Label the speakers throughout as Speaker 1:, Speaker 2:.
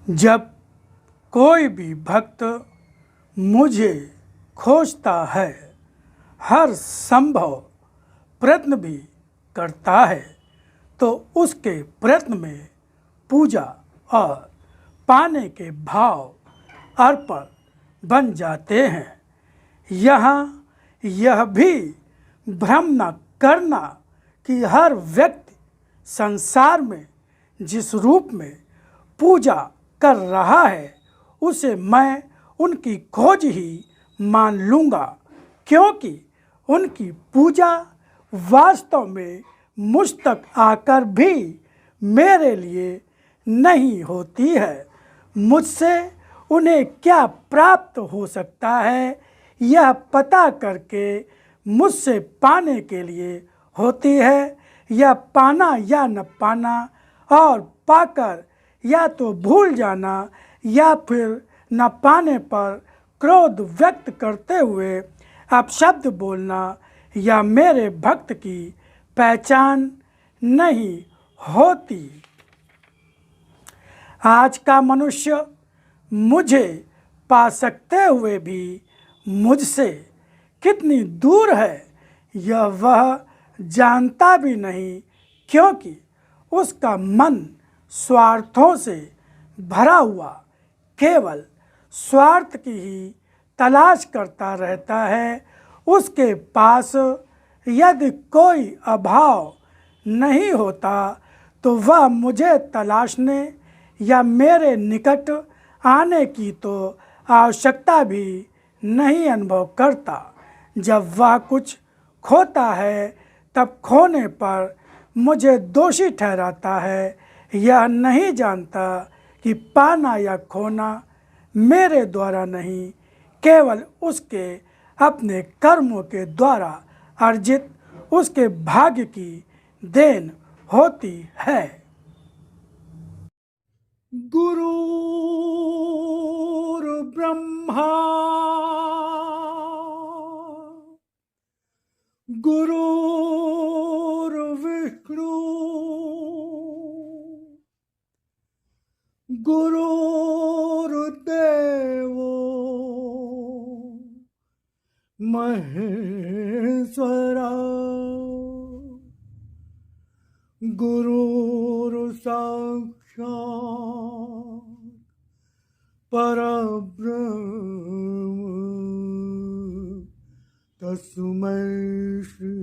Speaker 1: जब कोई भी भक्त मुझे खोजता है, हर संभव प्रयत्न भी करता है, तो उसके प्रयत्न में पूजा और पाने के भाव अर्पण बन जाते हैं। यहाँ यह भी भ्रम न करना कि हर व्यक्ति संसार में जिस रूप में पूजा कर रहा है उसे मैं उनकी खोज ही मान लूँगा, क्योंकि उनकी पूजा वास्तव में मुझ तक आकर भी मेरे लिए नहीं होती है। मुझसे उन्हें क्या प्राप्त हो सकता है यह पता करके मुझसे पाने के लिए होती है, या पाना या न पाना, और पाकर या तो भूल जाना या फिर न पाने पर क्रोध व्यक्त करते हुए अपशब्द बोलना, या मेरे भक्त की पहचान नहीं होती। आज का मनुष्य मुझे पा सकते हुए भी मुझसे कितनी दूर है यह वह जानता भी नहीं, क्योंकि उसका मन स्वार्थों से भरा हुआ केवल स्वार्थ की ही तलाश करता रहता है। उसके पास यदि कोई अभाव नहीं होता तो वह मुझे तलाशने या मेरे निकट आने की तो आवश्यकता भी नहीं अनुभव करता। जब वह कुछ खोता है तब खोने पर मुझे दोषी ठहराता है, यह नहीं जानता कि पाना या खोना मेरे द्वारा नहीं, केवल उसके अपने कर्मों के द्वारा अर्जित उसके भाग्य की देन होती है। गुरुर्ब्रह्मा गुरुर्विष्णु गुरुर्देवो महेश्वरा गुरुर्साक्षात् परब्रह्म तस्मै श्री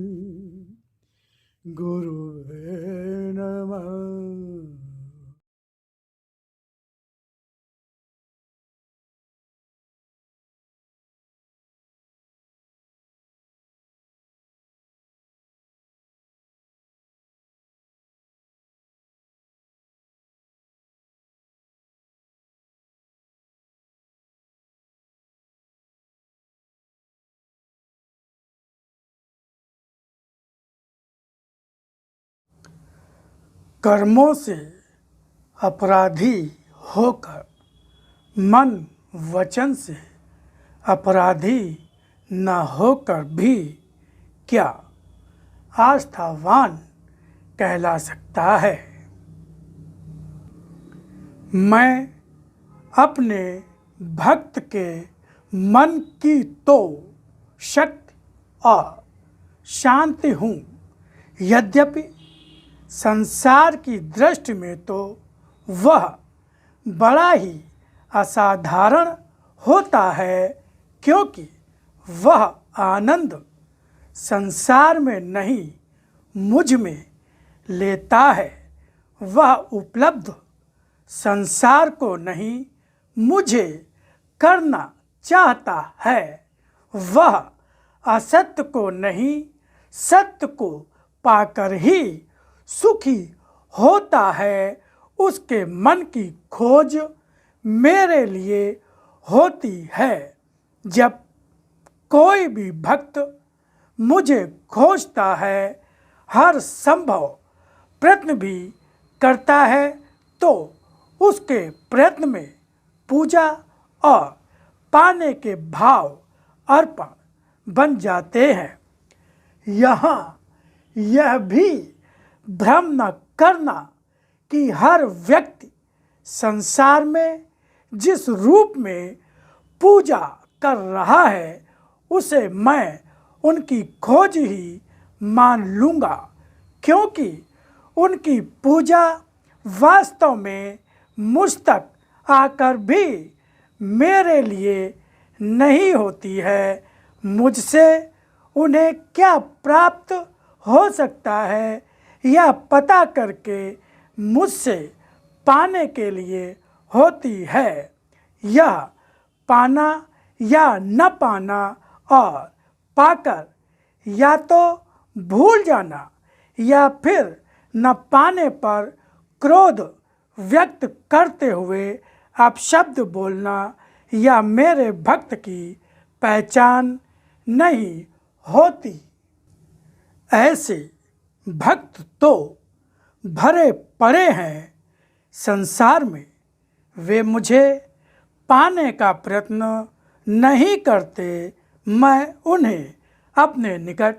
Speaker 1: गुरुवे नमः। कर्मों से अपराधी होकर मन वचन से अपराधी न होकर भी क्या आस्थावान कहला सकता है। मैं अपने भक्त के मन की तो शक्ति और शांति हूँ, यद्यपि संसार की दृष्टि में तो वह बड़ा ही असाधारण होता है, क्योंकि वह आनंद संसार में नहीं मुझ में लेता है। वह उपलब्ध संसार को नहीं मुझे करना चाहता है। वह असत्य को नहीं सत्य को पाकर ही सुखी होता है। उसके मन की खोज मेरे लिए होती है। जब कोई भी भक्त मुझे खोजता है, हर संभव प्रयत्न भी करता है, तो उसके प्रयत्न में पूजा और पाने के भाव अर्पण बन जाते हैं। यहाँ यह भी भ्रम न करना कि हर व्यक्ति संसार में जिस रूप में पूजा कर रहा है उसे मैं उनकी खोज ही मान लूँगा, क्योंकि उनकी पूजा वास्तव में मुझ तक आकर भी मेरे लिए नहीं होती है। मुझसे उन्हें क्या प्राप्त हो सकता है यह पता करके मुझसे पाने के लिए होती है। यह पाना या न पाना और पाकर या तो भूल जाना या फिर न पाने पर क्रोध व्यक्त करते हुए अपशब्द बोलना या मेरे भक्त की पहचान नहीं होती। ऐसे भक्त तो भरे पड़े हैं संसार में, वे मुझे पाने का प्रयत्न नहीं करते, मैं उन्हें अपने निकट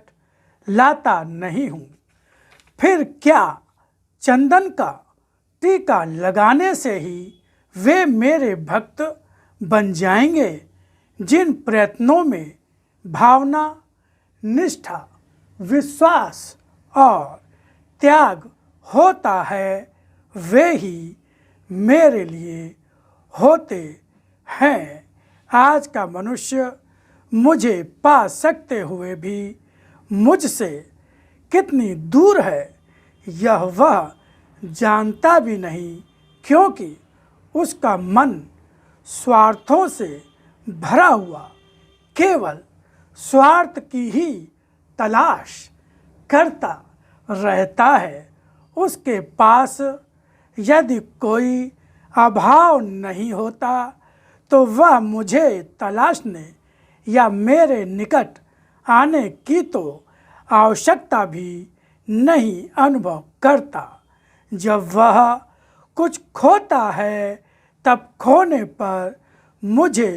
Speaker 1: लाता नहीं हूँ। फिर क्या चंदन का टीका लगाने से ही वे मेरे भक्त बन जाएंगे? जिन प्रयत्नों में भावना, निष्ठा, विश्वास और त्याग होता है वे ही मेरे लिए होते हैं। आज का मनुष्य मुझे पा सकते हुए भी मुझसे कितनी दूर है यह वह जानता भी नहीं, क्योंकि उसका मन स्वार्थों से भरा हुआ केवल स्वार्थ की ही तलाश करता रहता है। उसके पास यदि कोई अभाव नहीं होता तो वह मुझे तलाशने या मेरे निकट आने की तो आवश्यकता भी नहीं अनुभव करता। जब वह कुछ खोता है तब खोने पर मुझे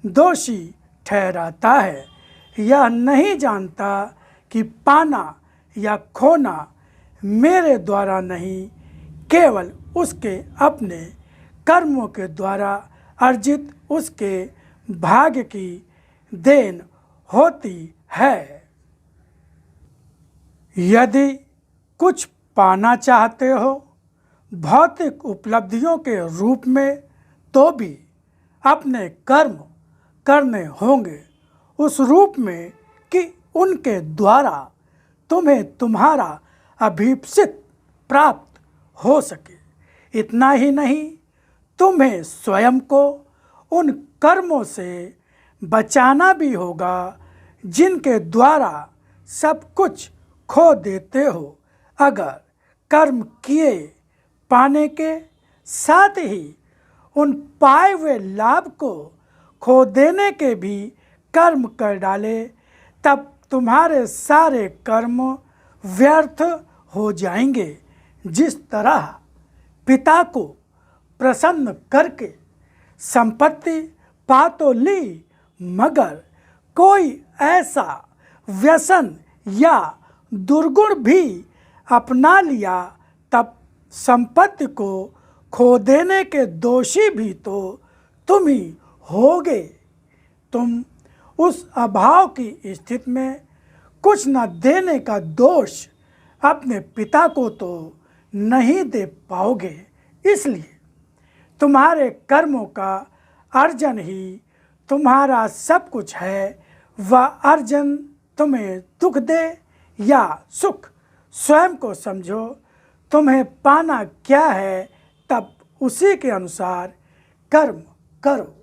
Speaker 1: दोषी ठहराता है। यह नहीं जानता कि पाना या खोना मेरे द्वारा नहीं, केवल उसके अपने कर्मों के द्वारा अर्जित उसके भाग्य की देन होती है। यदि कुछ पाना चाहते हो भौतिक उपलब्धियों के रूप में, तो भी अपने कर्म करने होंगे उस रूप में कि उनके द्वारा तुम्हें तुम्हारा अभीप्सित प्राप्त हो सके। इतना ही नहीं, तुम्हें स्वयं को उन कर्मों से बचाना भी होगा जिनके द्वारा सब कुछ खो देते हो। अगर कर्म किए पाने के साथ ही उन पाए हुए लाभ को खो देने के भी कर्म कर डाले, तब तुम्हारे सारे कर्म व्यर्थ हो जाएंगे। जिस तरह पिता को प्रसन्न करके संपत्ति पा तो ली, मगर कोई ऐसा व्यसन या दुर्गुण भी अपना लिया, तब संपत्ति को खो देने के दोषी भी तो तुम ही होगे। तुम उस अभाव की स्थिति में कुछ न देने का दोष अपने पिता को तो नहीं दे पाओगे। इसलिए तुम्हारे कर्मों का अर्जन ही तुम्हारा सब कुछ है। वह अर्जन तुम्हें दुख दे या सुख, स्वयं को समझो। तुम्हें पाना क्या है, तब उसी के अनुसार कर्म करो।